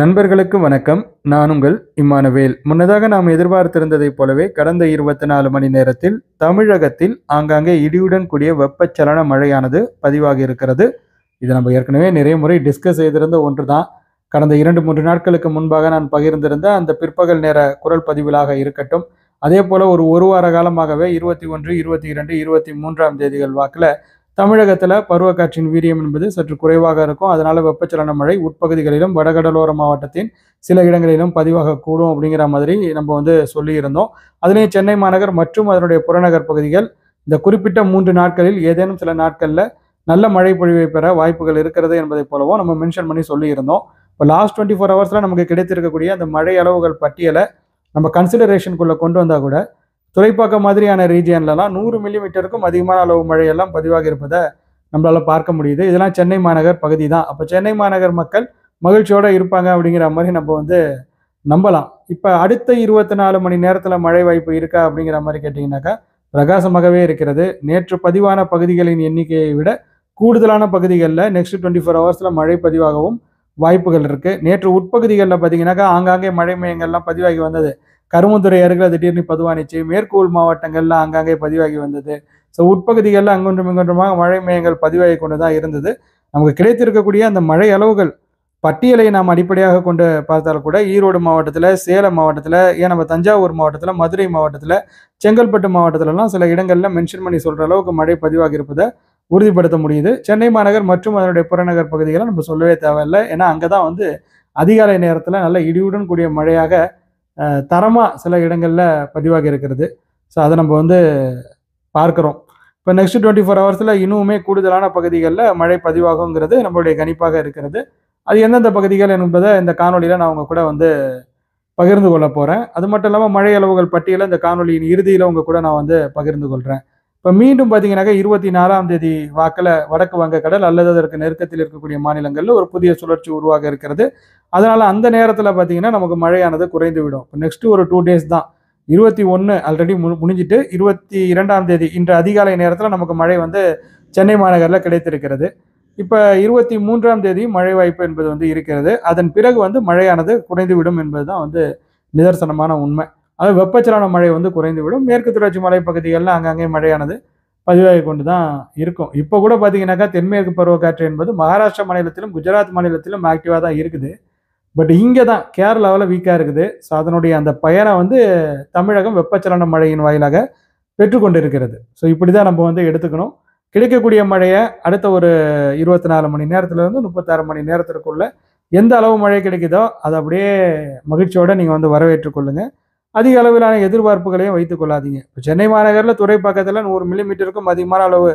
நண்பர்களுக்கு வணக்கம். நான் உங்கள் இம்மானுவேல். முன்னதாக நாம் எதிர்பார்த்திருந்ததைப் போலவே கடந்த 24 மணி நேரத்தில் தமிழகத்தில் ஆங்காங்கே இடியுடன் கூடிய வெப்பச்சலன மழையானது பதிவாகி இருக்கிறது. இது நம்ம ஏற்கனவே நிறைய முறை டிஸ்கஸ் செய்திருந்த ஒன்று தான். கடந்த 2-3 நாட்களுக்கு முன்பாக நான் பகிர்ந்திருந்த அந்த பிற்பகல் நேர குரல் பதிவிலாக இருக்கட்டும், அதே போல ஒரு வார காலமாகவே 21, 22, 23ஆம் தேதிகள் வாக்கில் தமிழகத்தில் பருவக்காற்றின் வீரியம் என்பது சற்று குறைவாக இருக்கும். அதனால வெப்பச்சலன மழை உட்பகுதிகளிலும் வடகடலோர மாவட்டத்தின் சில இடங்களிலும் பதிவாகக்கூடும் அப்படிங்கிற மாதிரி நம்ம சொல்லியிருந்தோம். அதுலேயும் சென்னை மாநகர் மற்றும் அதனுடைய புறநகர் பகுதிகள் இந்த குறிப்பிட்ட 3 நாட்களில் ஏதேனும் சில நாட்களில் நல்ல மழை பொழிவை பெற வாய்ப்புகள் இருக்கிறது என்பதை போலவும் நம்ம மென்ஷன் பண்ணி சொல்லியிருந்தோம். இப்போ லாஸ்ட் 24 ஹவர்ஸில் நமக்கு கிடைத்திருக்கக்கூடிய அந்த மழை அளவுகள் பட்டியலை நம்ம கன்சிடரேஷனுக்குள்ளே கொண்டு வந்தால் கூட துறைப்பாக்கம் மாதிரியான ரீஜியன்லலாம் 100 மில்லிமீட்டருக்கும் அதிகமான அளவு மழையெல்லாம் பதிவாகி இருப்பதை நம்மளால் பார்க்க முடியுது. இதெல்லாம் சென்னை மாநகர் பகுதி தான். அப்போ சென்னை மாநகர் மக்கள் மகிழ்ச்சியோடு இருப்பாங்க அப்படிங்கிற மாதிரி நம்ம நம்பலாம். இப்போ அடுத்த 24 மணி நேரத்தில் மழை வாய்ப்பு இருக்கா அப்படிங்கிற மாதிரி கேட்டிங்கனாக்கா பிரகாசமாகவே இருக்கிறது. நேற்று பதிவான பகுதிகளின் எண்ணிக்கையை விட கூடுதலான பகுதிகளில் நெக்ஸ்ட் 24 ஹவர்ஸில் மழை பதிவாகவும் வாய்ப்புகள் இருக்குது. நேற்று உட்பகுதிகளில் பார்த்தீங்கன்னாக்கா ஆங்காங்கே மழை மையங்கள்லாம் பதிவாகி வந்தது. கரும்புத்துறை அருகில் திடீர்னு பதிவானிச்சு. மேற்கு உள் மாவட்டங்கள்ல ஆங்காங்கே பதிவாகி வந்தது. ஸோ உட்பகுதிகளில் அங்கொன்றும் இங்கொன்றுமாக மழை மேகங்கள் பதிவாகி கொண்டு தான் இருந்தது. நமக்கு கிடைத்திருக்கக்கூடிய அந்த மழை அளவுகள் பட்டியலை நாம் அடிப்படையாக கொண்டு பார்த்தால் கூட ஈரோடு மாவட்டத்தில், சேலம் மாவட்டத்தில், ஏன் நம்ம தஞ்சாவூர் மாவட்டத்தில், மதுரை மாவட்டத்தில், செங்கல்பட்டு மாவட்டத்திலலாம் சில இடங்களில் மென்ஷன் பண்ணி சொல்கிற அளவுக்கு மழை பதிவாகி இருப்பதை உறுதிப்படுத்த முடியுது. சென்னை மாநகர் மற்றும் அதனுடைய புறநகர் பகுதிகளை நம்ம சொல்லவே தேவையில்லை. ஏன்னா அங்கே தான் அதிகாலை நேரத்தில் நல்ல இடியுடன் கூடிய மழையாக தரமாக சில இடங்களில் பதிவாகி இருக்கிறது. ஸோ அதை நம்ம பார்க்குறோம். இப்போ நெக்ஸ்ட் 24 ஹவர்ஸில் இன்னுமே கூடுதலான பகுதிகளில் மழை பதிவாகுங்கிறது நம்மளுடைய கணிப்பாக இருக்கிறது. அது எந்தெந்த பகுதிகள் என்பதை இந்த காணொலியில் நான் உங்கள் கூட பகிர்ந்து கொள்ள போகிறேன். அது மட்டும் இல்லாமல் மழை அளவுகள் பட்டியலை இந்த காணொலியின் இறுதியில் உங்கள் கூட நான் பகிர்ந்து கொள்கிறேன். இப்போ மீண்டும் பார்த்தீங்கன்னாக்கா 24ஆம் தேதி வாக்கில் வடக்கு வங்கக்கடல் அல்லது அதற்கு நெருக்கத்தில் இருக்கக்கூடிய மாநிலங்களில் ஒரு புதிய சுழற்சி உருவாக இருக்கிறது. அதனால் அந்த நேரத்தில் பார்த்தீங்கன்னா நமக்கு மழையானது குறைந்து விடும். இப்போ நெக்ஸ்ட்டு ஒரு 2 டேஸ் தான். 21 ஆல்ரெடி முடிஞ்சிட்டு 22ஆம் தேதி இன்று அதிகாலை நேரத்தில் நமக்கு மழை சென்னை மாநகரில் கிடைத்திருக்கிறது. இப்போ 23ஆம் தேதி மழை வாய்ப்பு என்பது இருக்கிறது. அதன் பிறகு மழையானது குறைந்து விடும் என்பது தான் நிதர்சனமான உண்மை. அதாவது வெப்பச்சலன மழை குறைந்து விடும். மேற்கு தொடர்ச்சி மலை பகுதிகளில் அங்கங்கே மழையானது பதிவாகி கொண்டு தான் இருக்கும். இப்போ கூட பார்த்தீங்கன்னாக்கா தென்மேற்கு பருவக்காற்று என்பது மகாராஷ்டிரா மாநிலத்திலும் குஜராத் மாநிலத்திலும் ஆக்டிவாக தான் இருக்குது. பட் இங்கே தான் கேரளாவில் வீக்காக இருக்குது. ஸோ அதனுடைய அந்த பயனை தமிழகம் வெப்பச்சலன மழையின் வாயிலாக பெற்றுக்கொண்டு இருக்கிறது. ஸோ இப்படி தான் நம்ம எடுத்துக்கணும். கிடைக்கக்கூடிய மழையை அடுத்த ஒரு 24 மணி நேரத்திலிருந்து 36 மணி நேரத்திற்குள்ள எந்த அளவு மழை கிடைக்குதோ அதை அப்படியே மகிழ்ச்சியோடு நீங்கள் வரவேற்றுக்கொள்ளுங்கள். அதிக அளவிலான எதிர்பார்ப்புகளையும் வைத்துக் கொள்ளாதீங்க. இப்போ சென்னை மாநகரில் துறைப்பாக்கத்தில் 100 மில்லிமீட்டருக்கும் அதிகமான அளவு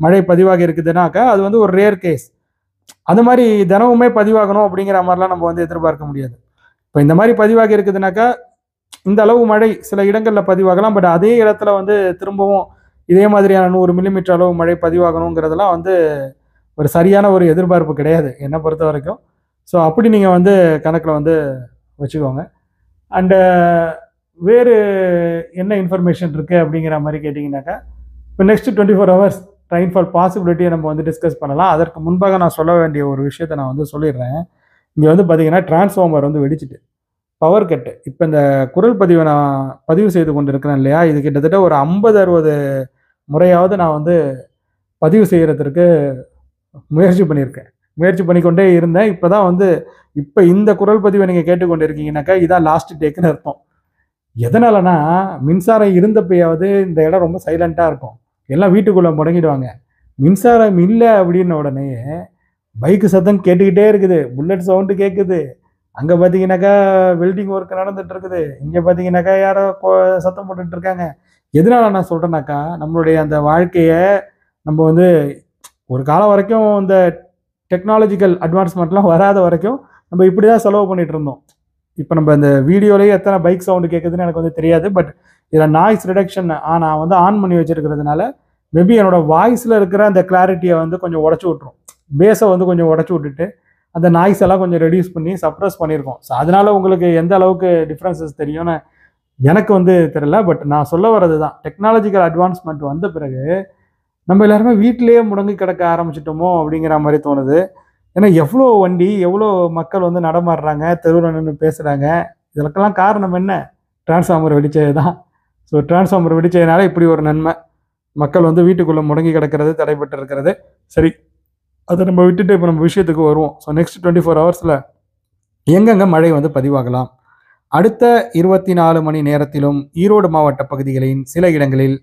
மழை பதிவாகி இருக்குதுனாக்கா அது ஒரு ரேர் கேஸ். அந்த மாதிரி தினமுமே பதிவாகணும் அப்படிங்கிற மாதிரிலாம் நம்ம எதிர்பார்க்க முடியாது. இப்போ இந்த மாதிரி பதிவாகி இருக்குதுனாக்கா இந்த அளவு மழை சில இடங்களில் பதிவாகலாம். பட் அதே இடத்துல திரும்பவும் இதே மாதிரியான 100 மில்லிமீட்டர் அளவு மழை பதிவாகணுங்கிறதெல்லாம் ஒரு சரியான ஒரு எதிர்பார்ப்பு கிடையாது என்னை பொறுத்த வரைக்கும். ஸோ அப்படி நீங்கள் கணக்கில் வச்சுக்கோங்க. அண்டு வேறு என்ன இன்ஃபர்மேஷன் இருக்குது அப்படிங்கிற மாதிரி கேட்டிங்கனாக்கா இப்போ நெக்ஸ்ட் 24 ஹவர்ஸ் ரெயின்ஃபால் பாசிபிலிட்டியை நம்ம டிஸ்கஸ் பண்ணலாம். அதற்கு முன்பாக நான் சொல்ல வேண்டிய ஒரு விஷயத்தை நான் சொல்லிடுறேன். இங்கே பார்த்தீங்கன்னா டிரான்ஸ்ஃபார்மர் வெடிச்சிட்டு பவர் கட்டு. இப்போ இந்த குரல் பதிவை நான் பதிவு செய்து கொண்டு இருக்கிறேன் இல்லையா, இது கிட்டத்தட்ட ஒரு 50-60 முறையாவது நான் பதிவு செய்கிறதுக்கு முயற்சி பண்ணியிருக்கேன். முயற்சி பண்ணிக்கொண்டே இருந்தேன். இப்போ தான் இப்போ இந்த குரல் பதிவை நீங்கள் கேட்டுக்கொண்டு இருக்கீங்கன்னாக்கா இதான் லாஸ்ட் டேக்குன்னு அர்த்தம். எதனாலனா மின்சாரம் இருந்தப்பயாவது இந்த இடம் ரொம்ப சைலண்ட்டாக இருக்கும். எல்லாம் வீட்டுக்குள்ளே முடங்கிடுவாங்க. மின்சாரம் இல்லை அப்படின்ன உடனே பைக்கு சத்தம் கேட்டுக்கிட்டே இருக்குது, புல்லட் சவுண்டு கேட்குது. அங்கே பார்த்தீங்கன்னாக்கா வெல்டிங் ஒர்க் நடந்துகிட்டு இருக்குது, இங்கே பார்த்தீங்கன்னாக்கா யாரோ சத்தம் போட்டுட்டு இருக்காங்க. எதனால நான் சொல்கிறேன்னாக்கா நம்மளுடைய அந்த வாழ்க்கையை நம்ம ஒரு காலம் வரைக்கும் இந்த டெக்னாலஜிக்கல் அட்வான்ஸ்மெண்ட்லாம் வராத வரைக்கும் நம்ம இப்படி தான் செலவு பண்ணிகிட்டு இருந்தோம். இப்போ நம்ம இந்த வீடியோலேயே எத்தனை பைக் சவுண்டு கேட்குதுன்னு எனக்கு தெரியாது. பட் இதில் நாய்ஸ் ரிடக்ஷன் நான் ஆன் பண்ணி வச்சுருக்கிறதுனால மேபி என்னோடய வாய்ஸில் இருக்கிற அந்த கிளாரிட்டியை கொஞ்சம் உடச்சி விட்ரும். பேஸை கொஞ்சம் உடச்சி விட்டுட்டு அந்த நாய்ஸ் எல்லாம் கொஞ்சம் ரெடியூஸ் பண்ணி சப்ரஸ் பண்ணியிருக்கோம். ஸோ அதனால் உங்களுக்கு எந்த அளவுக்கு டிஃப்ரென்சஸ் தெரியும்னு எனக்கு தெரியல. பட் நான் சொல்ல வர்றது தான், டெக்னாலஜிக்கல் அட்வான்ஸ்மெண்ட் வந்த பிறகு நம்ம எல்லாருமே வீட்டிலேயே முடங்கி கிடக்க ஆரம்பிச்சிட்டோமோ அப்படிங்கிற மாதிரி தோணுது. ஏன்னா எவ்வளோ வண்டி, எவ்வளோ மக்கள் வந்து நடமாடுறாங்க, தெருவில் நின்று பேசுகிறாங்க. இதற்கெல்லாம் காரணம் என்ன? டிரான்ஸ்ஃபார்மர் வெடிச்சது தான். ஸோ டிரான்ஸ்ஃபார்மர் வெடிச்சதுனால இப்படி ஒரு நன்மை. மக்கள் வந்து வீட்டுக்குள்ளே முடங்கி கிடக்கிறது தடைபட்டு இருக்கிறது. சரி, அதை நம்ம விட்டுட்டு இப்போ நம்ம விஷயத்துக்கு வருவோம். ஸோ நெக்ஸ்ட் 24 ஹவர்ஸில் எங்கெங்கே மழை வந்து பதிவாகலாம்? அடுத்த 24 மணி நேரத்திலும் ஈரோடு மாவட்ட பகுதிகளின் சில இடங்களில்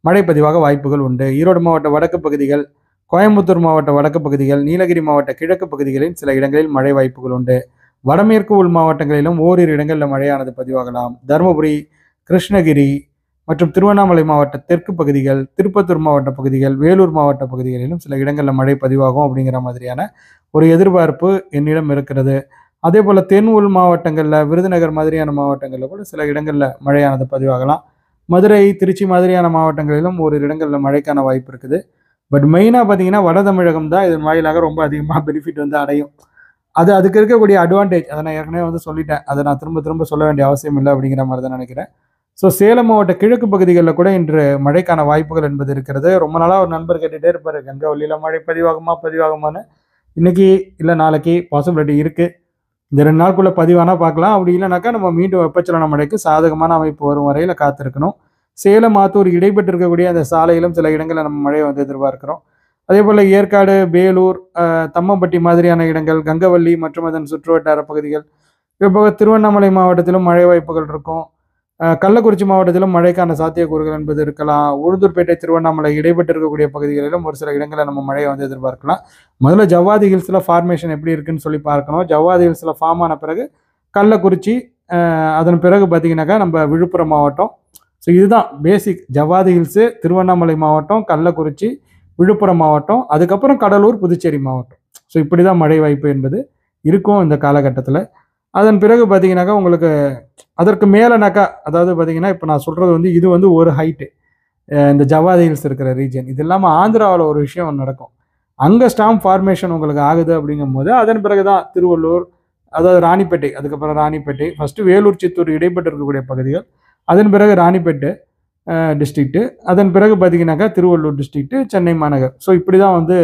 மழை பதிவாக வாய்ப்புகள் உண்டு. ஈரோடு மாவட்ட வடக்கு பகுதிகள், கோயம்புத்தூர் மாவட்ட வடக்கு பகுதிகள், நீலகிரி மாவட்ட கிழக்கு பகுதிகளில் சில இடங்களில் மழை வாய்ப்புகள் உண்டு. வடமேற்கு உள் மாவட்டங்களிலும் ஓரிரு இடங்களில் மழையானது பதிவாகலாம். தருமபுரி, கிருஷ்ணகிரி மற்றும் திருவண்ணாமலை மாவட்ட தெற்கு பகுதிகள், திருப்பத்தூர் மாவட்ட பகுதிகள், வேலூர் மாவட்ட பகுதிகளிலும் சில இடங்களில் மழை பதிவாகும் அப்படிங்கிற மாதிரியான ஒரு எதிர்பார்ப்பு என்னிடம் இருக்கிறது. அதே போல் தென் உள் மாவட்டங்களில், விருதுநகர் மாதிரியான மாவட்டங்களில் கூட சில இடங்களில் மழையானது பதிவாகலாம். மதுரை, திருச்சி மாதிரியான மாவட்டங்களிலும் ஓரிரு இடங்களில் மழைக்கான வாய்ப்பு இருக்குது. பட் மெயினாக பார்த்தீங்கன்னா வட தமிழகம் தான் இதன் வாயிலாக ரொம்ப அதிகமாக பெனிஃபிட் வந்து அடையும். அதுக்கு இருக்கக்கூடிய அட்வான்டேஜ் அதை நான் ஏற்கனவே வந்து சொல்லிட்டேன். அதை நான் திரும்ப திரும்ப சொல்ல வேண்டிய அவசியம் இல்லை அப்படிங்கிற மாதிரி தான் நினைக்கிறேன். ஸோ சேலம் மாவட்ட கிழக்கு பகுதிகளில் கூட இன்று மழைக்கான வாய்ப்புகள் என்பது இருக்கிறது. ரொம்ப நாளாக ஒரு நண்பர் கேட்டுகிட்டே இருப்பார், கங்கவல்லியில் மழை பதிவாகுமான்னு. இன்னைக்கு இல்லை நாளைக்கு பாசிபிலிட்டி இருக்குது. இந்த 2 நாளுக்குள்ளே பதிவானா பார்க்கலாம். அப்படி இல்லைனாக்கா நம்ம மீண்டும் வெப்பச்சலன மழைக்கு சாதகமான அமைப்பு வரும் வரையில் காத்திருக்கணும். சேலம் ஆத்தூர் இடைப்பட்டு இருக்கக்கூடிய அந்த சாலையிலும் சில இடங்களில் நம்ம மழையை வந்து எதிர்பார்க்கிறோம். அதே போல் ஏற்காடு, வேலூர், தம்மம்பட்டி மாதிரியான இடங்கள், கங்கவல்லி மற்றும் அதன் சுற்றுவட்டார பகுதிகள், இப்போ திருவண்ணாமலை மாவட்டத்திலும் மழை வாய்ப்புகள் இருக்கும். கள்ளக்குறிச்சி மாவட்டத்திலும் மழைக்கான சாத்தியக்கூறுகள் என்பது இருக்கலாம். உளுந்தூர்பேட்டை, திருவண்ணாமலை இடைப்பட்டு இருக்கக்கூடிய பகுதிகளிலும் ஒரு சில இடங்களில் நம்ம மழையை வந்து எதிர்பார்க்கலாம். முதல்ல ஜவ்வாதி ஹில்ஸில் ஃபார்மேஷன் எப்படி இருக்குன்னு சொல்லி பார்க்கணும். ஜவ்வாதி ஹில்ஸில் ஃபார்ம் ஆன பிறகு கள்ளக்குறிச்சி, அதன் பிறகு பார்த்தீங்கன்னாக்கா நம்ம விழுப்புரம் மாவட்டம். ஸோ இதுதான் பேசிக். ஜவ்வாதி ஹில்ஸு, திருவண்ணாமலை மாவட்டம், கள்ளக்குறிச்சி, விழுப்புரம் மாவட்டம், அதுக்கப்புறம் கடலூர், புதுச்சேரி மாவட்டம். ஸோ இப்படி தான் மழை வாய்ப்பு என்பது இருக்கும் இந்த காலகட்டத்தில். அதன் பிறகு பார்த்தீங்கன்னாக்கா உங்களுக்கு அதற்கு மேலேனாக்கா, அதாவது பார்த்தீங்கன்னா இப்போ நான் சொல்கிறது வந்து இது வந்து ஒரு ஹைட்டு, இந்த ஜவ்வாதி ஹில்ஸ் இருக்கிற ரீஜன். இது இல்லாமல் ஆந்திராவில் ஒரு விஷயம் நடக்கும். அங்கே ஸ்டாம் ஃபார்மேஷன் உங்களுக்கு ஆகுது அப்படிங்கும் போது அதன் பிறகு தான் திருவள்ளூர், அதாவது ராணிப்பேட்டை, அதுக்கப்புறம் ராணிப்பேட்டை, ஃபஸ்ட்டு வேலூர், சித்தூர் இடைப்பட்டு இருக்கக்கூடிய பகுதிகள், அதன் பிறகு ராணிப்பேட்டை டிஸ்ட்ரிக்ட்டு, அதன் பிறகு பார்த்தீங்கன்னாக்கா திருவள்ளூர் டிஸ்ட்ரிக்ட்டு, சென்னை மாநகர். ஸோ இப்படி தான் வந்து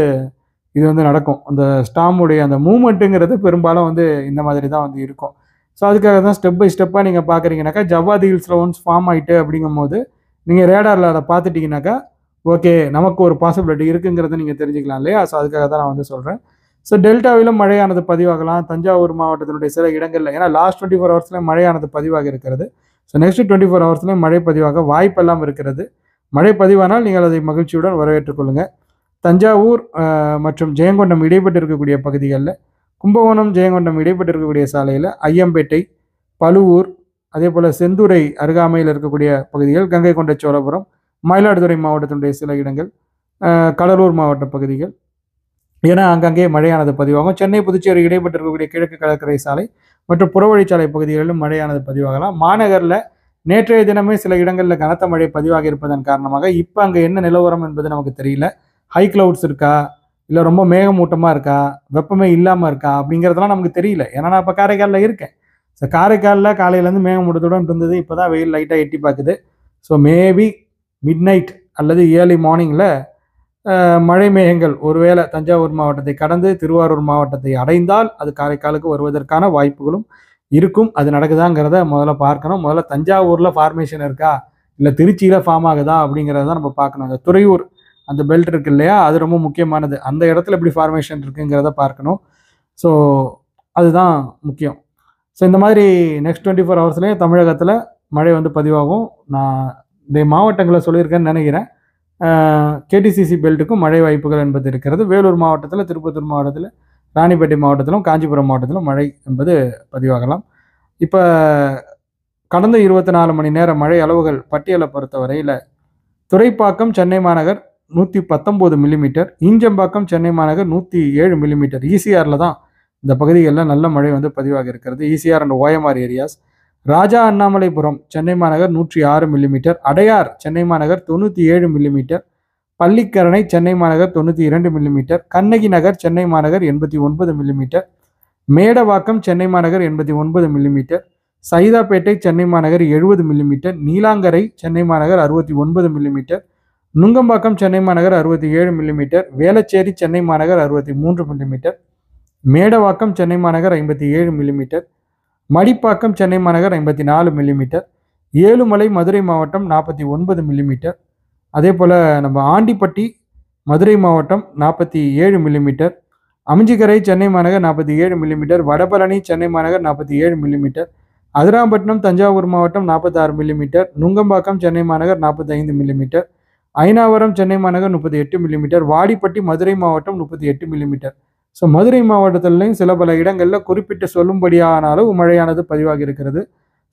இது வந்து நடக்கும். அந்த ஸ்டாமுடைய அந்த மூமெண்ட்டுங்கிறது பெரும்பாலும் வந்து இந்த மாதிரி தான் வந்து இருக்கும். ஸோ அதுக்காக தான் ஸ்டெப் பை ஸ்டெப்பாக நீங்கள் பார்க்குறீங்கனாக்கா, ஜவ்வாதி ஹில்ஸில் ஒன்ஸ் ஃபார்ம் ஆகிட்டு அப்படிங்கும் போது நீங்கள் ரேடாரில் அதை பார்த்துட்டிங்கனாக்கா ஓகே, நமக்கு ஒரு பாசிபிலிட்டி இருக்குங்கிறத நீங்கள் தெரிஞ்சுக்கலாம் இல்லையா? ஸோ அதுக்காக தான் நான் வந்து சொல்கிறேன். ஸோ டெல்டாவிலும் மழையானது பதிவாகலாம். தஞ்சாவூர் மாவட்டத்தினுடைய சில இடங்களில், ஏன்னா லாஸ்ட் 24 ஹவர்ஸ்லேயும் மழையானது பதிவாக இருக்கிறது. ஸோ நெக்ஸ்ட் 24 ஹவர்ஸ்லேயும் மழை பதிவாக வாய்ப்பெல்லாம் இருக்கிறது. மழை பதிவானால் நீங்கள் அதை மகிழ்ச்சியுடன் வரவேற்றுக் கொள்ளுங்கள். தஞ்சாவூர் மற்றும் ஜெயங்கொண்டம் இடைப்பட்டு இருக்கக்கூடிய பகுதிகளில், கும்பகோணம், ஜெயங்கொண்டம் இடைப்பட்டு இருக்கக்கூடிய சாலையில் ஐயம்பேட்டை, பழுவூர், அதே போல் செந்துறை அருகாமையில் இருக்கக்கூடிய பகுதிகள், கங்கை கொண்ட சோழபுரம், மயிலாடுதுறை மாவட்டத்தினுடைய சில இடங்கள், கடலூர் மாவட்ட பகுதிகள், ஏன்னா அங்கங்கே மழையானது பதிவாகும். சென்னை, புதுச்சேரி இடைப்பட்டு இருக்கக்கூடிய கிழக்கு கடற்கரை சாலை மற்றும் புறவழிச்சாலை பகுதிகளிலும் மழையானது பதிவாகலாம். மாநகரில் நேற்றைய தினமே சில இடங்களில் கனத்த மழை பதிவாக இருப்பதன் காரணமாக இப்போ அங்கே என்ன நிலவரம் என்பது நமக்கு தெரியல. ஹை கிளவுட்ஸ் இருக்கா, இல்லை ரொம்ப மேகமூட்டமாக இருக்கா, வெப்பமே இல்லாமல் இருக்கா அப்படிங்கிறதுலாம் நமக்கு தெரியல. ஏன்னா நான் இப்போ காரைக்காலில் இருக்கேன். ஸோ காரைக்காலில் காலையிலேருந்து மேகமூட்டத்துடன் இருந்தது. இப்போ தான் வெயில் லைட்டாக எட்டி பார்க்குது. ஸோ மேபி மிட் நைட் அல்லது ஏர்லி மார்னிங்கில் மழை மேகங்கள் ஒருவேளை தஞ்சாவூர் மாவட்டத்தை கடந்து திருவாரூர் மாவட்டத்தை அடைந்தால் அது காரைக்காலுக்கு வருவதற்கான வாய்ப்புகளும் இருக்கும். அது நடக்குதாங்கிறத முதல்ல பார்க்கணும். முதல்ல தஞ்சாவூரில் ஃபார்மேஷன் இருக்கா, இல்லை திருச்சியில் ஃபார்ம் ஆகுதா அப்படிங்கிறத தான் நம்ம பார்க்கணும். அந்த துறையூர் அந்த பெல்ட் இருக்கு இல்லையா, அது ரொம்ப முக்கியமானது. அந்த இடத்துல எப்படி ஃபார்மேஷன் இருக்குங்கிறத பார்க்கணும். ஸோ அதுதான் முக்கியம். ஸோ இந்த மாதிரி நெக்ஸ்ட் 24 ஹவர்ஸ்லேயே தமிழகத்தில் மழை வந்து பதிவாகும். நான் இந்த மாவட்டங்களை சொல்லியிருக்கேன்னு நினைக்கிறேன். கேடிசிசி பெல்ட்டுக்கும் மழை வாய்ப்புகள் என்பது இருக்கிறது. வேலூர் மாவட்டத்தில், திருப்பத்தூர் மாவட்டத்தில், ராணிப்பேட்டை மாவட்டத்திலும், காஞ்சிபுரம் மாவட்டத்திலும் மழை என்பது பதிவாகலாம். இப்போ கடந்த 24 மணி நேர மழை அளவுகள் பட்டியலை பொறுத்தவரையில் துறைப்பாக்கம், சென்னை மாநகர் 119 மில்லிமீட்டர், ஈஞ்சம்பாக்கம், சென்னை மாநகர் 107 மில்லிமீட்டர். ஈசிஆரில் தான் இந்த பகுதிகளில் நல்ல மழை வந்து பதிவாக இருக்கிறது. ECR and OMR areas. Raja Annamalaipuram, Chennai மாநகர் 106 மில்லிமீட்டர், அடையார், சென்னை மாநகர் 97 மில்லிமீட்டர், பள்ளிக்கரணை, சென்னை மாநகர் 92 மில்லிமீட்டர், கண்ணகி நகர், சென்னை மாநகர் 89 மில்லிமீட்டர், மேடவாக்கம், சென்னை மாநகர் 89 மில்லிமீட்டர், சைதாப்பேட்டை, சென்னை மாநகர் 70 மில்லிமீட்டர், நீலாங்கரை, சென்னை மாநகர் 69 மில்லிமீட்டர், நுங்கம்பாக்கம், சென்னை மாநகர் 67 மில்லிமீட்டர், வேளச்சேரி, சென்னை மாநகர் 63 மில்லிமீட்டர், மேடவாக்கம் சென்னை மாநகர் 57 மில்லிமீட்டர், மடிப்பாக்கம் சென்னை மாநகர் 54 மில்லிமீட்டர், ஏழுமலை மதுரை மாவட்டம் 49 மில்லிமீட்டர், அதே போல் நம்ம ஆண்டிப்பட்டி மதுரை மாவட்டம் 47 மில்லிமீட்டர், அமிஞ்சிக்கரை சென்னை மாநகர் 47 மில்லிமீட்டர், வடபழனி சென்னை மாநகர் 47 மில்லிமீட்டர், அதிராம்பட்டினம் தஞ்சாவூர் மாவட்டம் 46 மில்லிமீட்டர், நுங்கம்பாக்கம் சென்னை மாநகர் 45 மில்லிமீட்டர், ஐனாவரம் சென்னை மாநகர் 38 மில்லிமீட்டர், வாடிப்பட்டி மதுரை மாவட்டம் 38 மில்லிமீட்டர். ஸோ மதுரை மாவட்டத்திலையும் சில பல இடங்களில் குறிப்பிட்டு சொல்லும்படியான அளவு மழையானது பதிவாகி இருக்கிறது.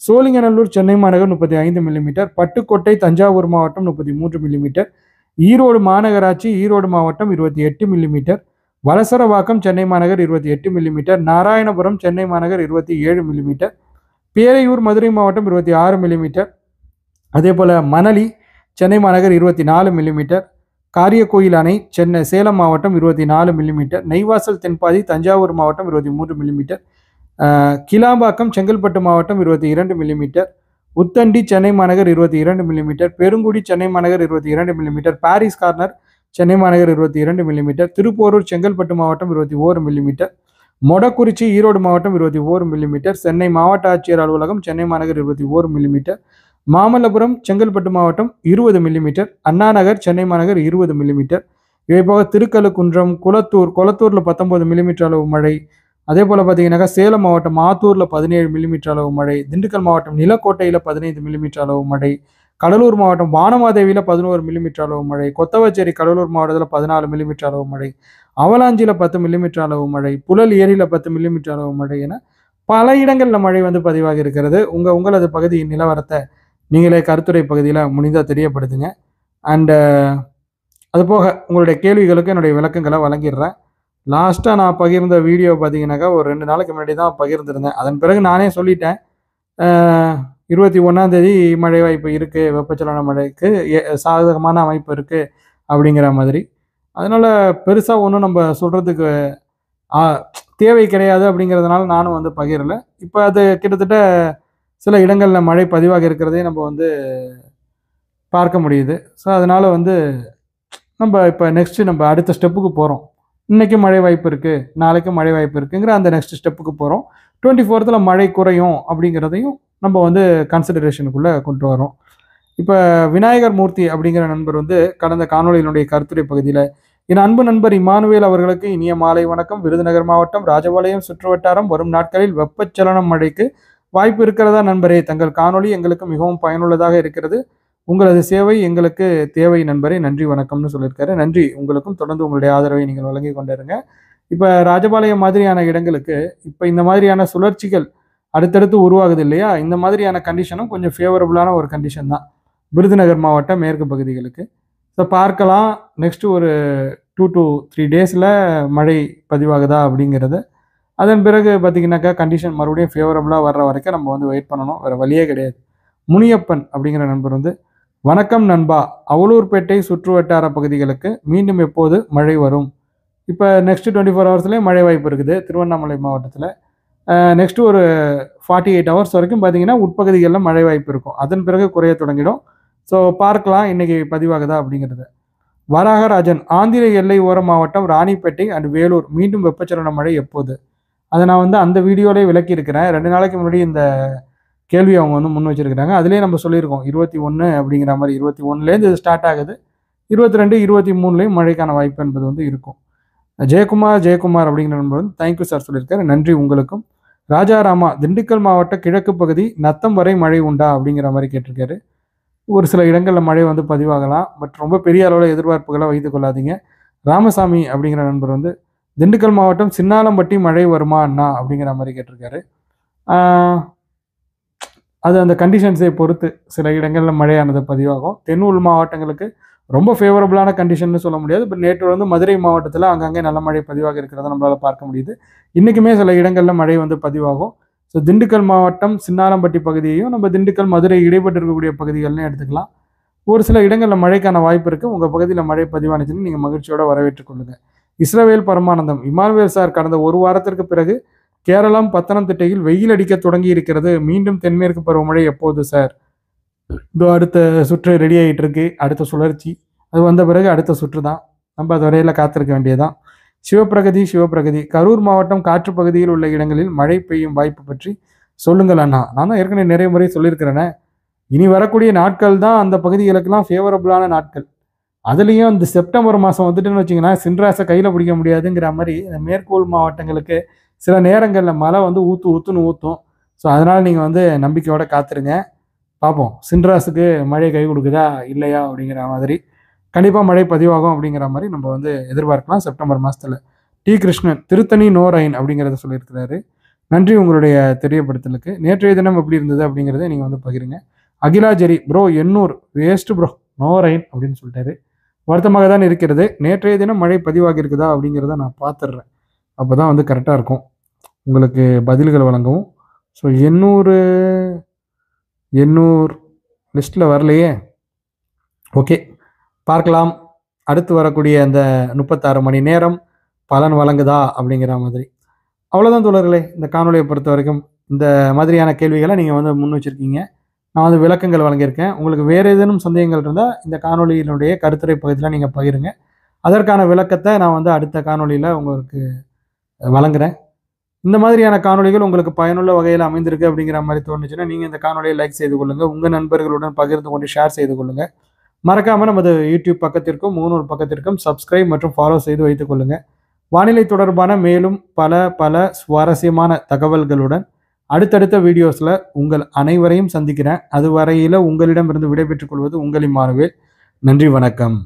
சோழிங்கநல்லூர் சென்னை மாநகர் 35 மில்லிமீட்டர், பட்டுக்கோட்டை தஞ்சாவூர் மாவட்டம் 33 மில்லிமீட்டர், ஈரோடு மாநகராட்சி ஈரோடு மாவட்டம் 28 மில்லிமீட்டர், வலசரவாக்கம் சென்னை மாநகர் 28 மில்லிமீட்டர், நாராயணபுரம் சென்னை மாநகர் 27 மில்லிமீட்டர், பேரையூர் மதுரை மாவட்டம் 26 மில்லிமீட்டர், அதே போல் மணலி சென்னை மாநகர் 24 மில்லிமீட்டர், காரியக்கோயில் அணை சென்னை சேலம் மாவட்டம் 24 மில்லிமீட்டர், நெய்வாசல் தென்பாதி தஞ்சாவூர் மாவட்டம் 23 மில்லிமீட்டர், கிளாம்பாக்கம் செங்கல்பட்டு மாவட்டம் 22 மில்லிமீட்டர், உத்தண்டி சென்னை மாநகர் 22 மில்லிமீட்டர், பெருங்குடி சென்னை மாநகர் 22 மில்லிமீட்டர், பாரிஸ் கார்னர் சென்னை மாநகர் 22 மில்லிமீட்டர், திருப்போரூர் செங்கல்பட்டு மாவட்டம் 21 மில்லிமீட்டர், மொடக்குறிச்சி ஈரோடு மாவட்டம் 21 மில்லிமீட்டர், சென்னை மாவட்ட ஆட்சியர் அலுவலகம் சென்னை மாநகர் 21 மில்லிமீட்டர், மாமல்லபுரம் செங்கல்பட்டு மாவட்டம் 20 மில்லிமீட்டர், அண்ணா நகர் சென்னை மாநகர் 20 மில்லிமீட்டர், இவை போக திருக்கழுக்குன்றம் கொளத்தூரில் 19 மில்லிமீட்டர் அளவு மழை, அதே போல் பார்த்தீங்கன்னாக்கா சேலம் மாவட்டம் ஆத்தூரில் 17 மில்லிமீட்டர் அளவு மழை, திண்டுக்கல் மாவட்டம் நிலக்கோட்டையில் 15 மில்லிமீட்டர் அளவு மழை, கடலூர் மாவட்டம் வானமாதேவியில் 11 மில்லிமீட்டர் அளவு மழை, கொத்தவச்சேரி கடலூர் மாவட்டத்தில் 14 மில்லிமீட்டர் அளவு மழை, அவலாஞ்சியில் 10 மில்லிமீட்டர் அளவு மழை, புழல் ஏரியில் 10 மில்லிமீட்டர் அளவு மழை என பல இடங்களில் மழை வந்து பதிவாகி இருக்கிறது. உங்களது பகுதியின் நிலவரத்தை நீங்களே கருத்துரை பகுதியில் முடிந்தால் தெரியப்படுத்துங்க. அண்டு அது போக உங்களுடைய கேள்விகளுக்கு என்னுடைய விளக்கங்களை வழங்கிடுறேன். லாஸ்ட்டாக நான் பகிர்ந்த வீடியோ பார்த்தீங்கன்னாக்கா ஒரு 2 நாளைக்கு முன்னாடி தான் பகிர்ந்திருந்தேன். அதன் பிறகு நானே சொல்லிட்டேன், 21ஆம் தேதி மழை வாய்ப்பு இருக்குது, வெப்பச்சலன மழைக்கு சாதகமான அமைப்பு இருக்குது அப்படிங்கிற மாதிரி. அதனால் பெருசாக ஒன்றும் நம்ம சொல்கிறதுக்கு தேவை கிடையாது அப்படிங்கிறதுனால நானும் வந்து பகிரலை. இப்போ அது கிட்டத்தட்ட சில இடங்களில் மழை பதிவாக இருக்கிறதே நம்ம வந்து பார்க்க முடியுது. ஸோ அதனால் வந்து நம்ம இப்போ நெக்ஸ்ட்டு நம்ம அடுத்த ஸ்டெப்புக்கு போகிறோம். இன்றைக்கி மழை வாய்ப்பு இருக்குது, நாளைக்கு மழை வாய்ப்பு இருக்குங்கிற அந்த நெக்ஸ்ட் ஸ்டெப்புக்கு போகிறோம். 24th மழை குறையும் அப்படிங்கிறதையும் நம்ம வந்து கன்சிடரேஷனுக்குள்ளே கொண்டு வரோம். இப்போ விநாயகர் மூர்த்தி அப்படிங்கிற நண்பர் வந்து கடந்த காணொலியினுடைய கருத்துரை பகுதியில், என் அன்பு நண்பர் இமானுவேல் அவர்களுக்கு இனிய மாலை வணக்கம். விருதுநகர் மாவட்டம் ராஜபாளையம் சுற்றுவட்டாரம் வரும் நாட்களில் வெப்பச்சலனம் மழைக்கு வாய்ப்பு இருக்கிறதா நண்பரே? தங்கள் காணொலி எங்களுக்கு மிகவும் பயனுள்ளதாக இருக்கிறது. உங்களது சேவை எங்களுக்கு தேவை நண்பரே, நன்றி வணக்கம்னு சொல்லியிருக்காரு. நன்றி உங்களுக்கும், தொடர்ந்து உங்களுடைய ஆதரவை நீங்கள் வழங்கி கொண்டிருங்க. இப்போ ராஜபாளையம் மாதிரியான இடங்களுக்கு இப்போ இந்த மாதிரியான சுழற்சிகள் அடுத்தடுத்து உருவாகுது இல்லையா, இந்த மாதிரியான கண்டிஷனும் கொஞ்சம் ஃபேவரபுளான ஒரு கண்டிஷன் தான் விருதுநகர் மாவட்ட மேற்கு பகுதிகளுக்கு. ஸோ பார்க்கலாம் நெக்ஸ்ட்டு ஒரு 2 to 3 டேஸில் மழை பதிவாகுதா அப்படிங்கிறது. அதன் பிறகு பார்த்திங்கனாக்கா கண்டிஷன் மறுபடியும் ஃபேவரபுளாக வர்ற வரைக்கும் நம்ம வந்து வெயிட் பண்ணணும், வேறு வழியே கிடையாது. முனியப்பன் அப்படிங்கிற நண்பர் வந்து, வணக்கம் நண்பா, அவலூர்பேட்டை சுற்று வட்டார பகுதிகளுக்கு மீண்டும் எப்போது மழை வரும்? இப்போ நெக்ஸ்ட்டு 24 ஹவர்ஸ்லேயே மழை வாய்ப்பு இருக்குது திருவண்ணாமலை மாவட்டத்தில். நெக்ஸ்ட்டு ஒரு 48 ஹவர்ஸ் வரைக்கும் பார்த்திங்கன்னா உட்பகுதிகளில் மழை வாய்ப்பு இருக்கும். அதன் பிறகு குறைய தொடங்கிடும். ஸோ பார்க்கலாம் இன்றைக்கி பதிவாகுதா அப்படிங்கிறது. வராகராஜன், ஆந்திர எல்லை ஓர மாவட்டம் ராணிப்பேட்டை அண்ட் வேலூர் மீண்டும் வெப்பச்சலன மழை எப்போது? அதை நான் வந்து அந்த வீடியோலேயே விளக்கியிருக்கிறேன். 2 நாளைக்கு முன்னாடி இந்த கேள்வி அவங்க வந்து முன் வச்சிருக்கிறாங்க. அதிலே நம்ம சொல்லியிருக்கோம் 21 அப்படிங்கிற மாதிரி. 21லேருந்து இது ஸ்டார்ட் ஆகுது, 22, 23லேயும் மழைக்கான வாய்ப்பு என்பது வந்து இருக்கும். ஜெயக்குமார் அப்படிங்கிற நண்பர் வந்து தேங்க்யூ சார் சொல்லியிருக்காரு. நன்றி உங்களுக்கும். ராஜாராமா, திண்டுக்கல் மாவட்ட கிழக்கு பகுதி நத்தம் வரை மழை உண்டா அப்படிங்கிற மாதிரி கேட்டிருக்காரு. ஒரு சில இடங்களில் மழை வந்து பதிவாகலாம், பட் ரொம்ப பெரிய அளவில் எதிர்பார்ப்புகளை வைத்துக் கொள்ளாதீங்க. ராமசாமி அப்படிங்கிற நண்பர் வந்து, திண்டுக்கல் மாவட்டம் சின்னாலம்பட்டி மழை வருமா அண்ணா அப்படிங்கிற மாதிரி கேட்டிருக்காரு. அது அந்த கண்டிஷன்ஸை பொறுத்து சில இடங்களில் மழையானது பதிவாகும். தென் உள் மாவட்டங்களுக்கு ரொம்ப ஃபேவரபுளான கண்டிஷன்னு சொல்ல முடியாது. பட் நேற்று வந்து மதுரை மாவட்டத்தில் அங்கங்கே நல்ல மழை பதிவாக இருக்கிறத நம்மளால் பார்க்க முடியுது. இன்றைக்குமே சில இடங்களில் மழை வந்து பதிவாகும். ஸோ திண்டுக்கல் மாவட்டம் சின்னாலம்பட்டி பகுதியையும் நம்ம திண்டுக்கல் மதுரை இடைப்பட்டு இருக்கக்கூடிய பகுதிகள்னு எடுத்துக்கலாம். ஒரு சில இடங்களில் மழைக்கான வாய்ப்பு இருக்குது. உங்கள் பகுதியில் மழை பதிவானுச்சுன்னு நீங்கள் மகிழ்ச்சியோடு வரவேற்றுக் கொள்ளுங்கள். இஸ்ரவேல் பரமானந்தம், இமானுவேல் சார், கடந்த ஒரு வாரத்திற்கு பிறகு கேரளம் பத்தனம்திட்டையில் வெயில் அடிக்க தொடங்கி இருக்கிறது. மீண்டும் தென்மேற்கு பருவமழை எப்போது சார்? இதோ அடுத்த சுற்று ரெடி ஆகிட்டு இருக்கு. அடுத்த சுழற்சி அது வந்த பிறகு அடுத்த சுற்று தான். நம்ம அது வரையில் காத்திருக்க வேண்டியதான். சிவபிரகதி கரூர் மாவட்டம் காற்று பகுதியில் உள்ள இடங்களில் மழை பெய்யும் வாய்ப்பு பற்றி சொல்லுங்கள் அண்ணா. நான் தான் ஏற்கனவே நிறைய முறை சொல்லியிருக்கிறேனே. இனி வரக்கூடிய நாட்கள் தான் அந்த பகுதிகளுக்கெல்லாம் ஃபேவரபுளான நாட்கள். அதுலேயும் இந்த செப்டம்பர் மாதம் வந்துட்டுன்னு வச்சிங்கன்னா சின்ராசை கையில் பிடிக்க முடியாதுங்கிற மாதிரி இந்த மேற்கோள் மாவட்டங்களுக்கு சில நேரங்களில் மழை வந்து ஊற்றுன்னு ஊற்றும். ஸோ அதனால் நீங்கள் வந்து நம்பிக்கையோடு காத்துருங்க. பார்ப்போம் சின்ராஸுக்கு மழை கை கொடுக்குதா இல்லையா அப்படிங்கிற மாதிரி. கண்டிப்பாக மழை பதிவாகும் அப்படிங்கிற மாதிரி நம்ம வந்து எதிர்பார்க்கலாம் செப்டம்பர் மாதத்தில். T Krishnan Tiruttani no rain அப்படிங்கிறத சொல்லியிருக்கிறாரு. நன்றி உங்களுடைய தெரியப்படுத்தலுக்கு. நேற்றைய தினம் எப்படி இருந்தது அப்படிங்கிறத நீங்கள் வந்து பகிருங்க. அகிலாஜெரி bro Ennore waste bro no rain அப்படின்னு சொல்லிட்டாரு. வருத்தமாக தான் இருக்கிறது. நேற்றைய தினம் மழை பதிவாகி இருக்குதா அப்படிங்கிறத நான் பார்த்துடுறேன். அப்போ தான் வந்து கரெக்டாக இருக்கும் உங்களுக்கு பதில்கள் வழங்கவும். ஸோ எண்ணூர் லிஸ்ட்டில் வரலையே. ஓகே, பார்க்கலாம். அடுத்து வரக்கூடிய அந்த 36 மணி நேரம் பலன் வழங்குதா அப்படிங்கிற மாதிரி. அவ்வளோதான் தோழர்களே, இந்த காணொலியை பொறுத்த வரைக்கும் இந்த மாதிரியான கேள்விகளை நீங்கள் வந்து முன் வச்சுருக்கீங்க. நான் வந்து விளக்கங்கள் வழங்கியிருக்கேன். உங்களுக்கு வேறு ஏதேனும் சந்தேகங்கள் இருந்தால் இந்த காணொலியினுடைய கருத்துரை பகுதியில் நீங்கள் பகிருங்க. அதற்கான விளக்கத்தை நான் வந்து அடுத்த காணொலியில் உங்களுக்கு வழங்குகிறேன். இந்த மாதிரியான காணொலிகள் உங்களுக்கு பயனுள்ள வகையில் அமைந்திருக்கு அப்படிங்கிற மாதிரி தோணுச்சுன்னா நீங்கள் இந்த காணொலியை லைக் செய்து கொள்ளுங்கள். உங்கள் நண்பர்களுடன் பகிர்ந்து கொண்டு ஷேர் செய்து கொள்ளுங்கள். மறக்காமல் நமது யூடியூப் பக்கத்திற்கும் முகநூல் பக்கத்திற்கும் சப்ஸ்கிரைப் மற்றும் ஃபாலோ செய்து வைத்துக் கொள்ளுங்கள். வானிலை தொடர்பான மேலும் பல சுவாரஸ்யமான தகவல்களுடன் அடுத்தடுத்த வீடியோஸில் உங்கள் அனைவரையும் சந்திக்கிறேன். அதுவரையில் உங்களிடமிருந்து விடைபெற்றுக் கொள்வது உங்கள் இம்மானுவேல். நன்றி, வணக்கம்.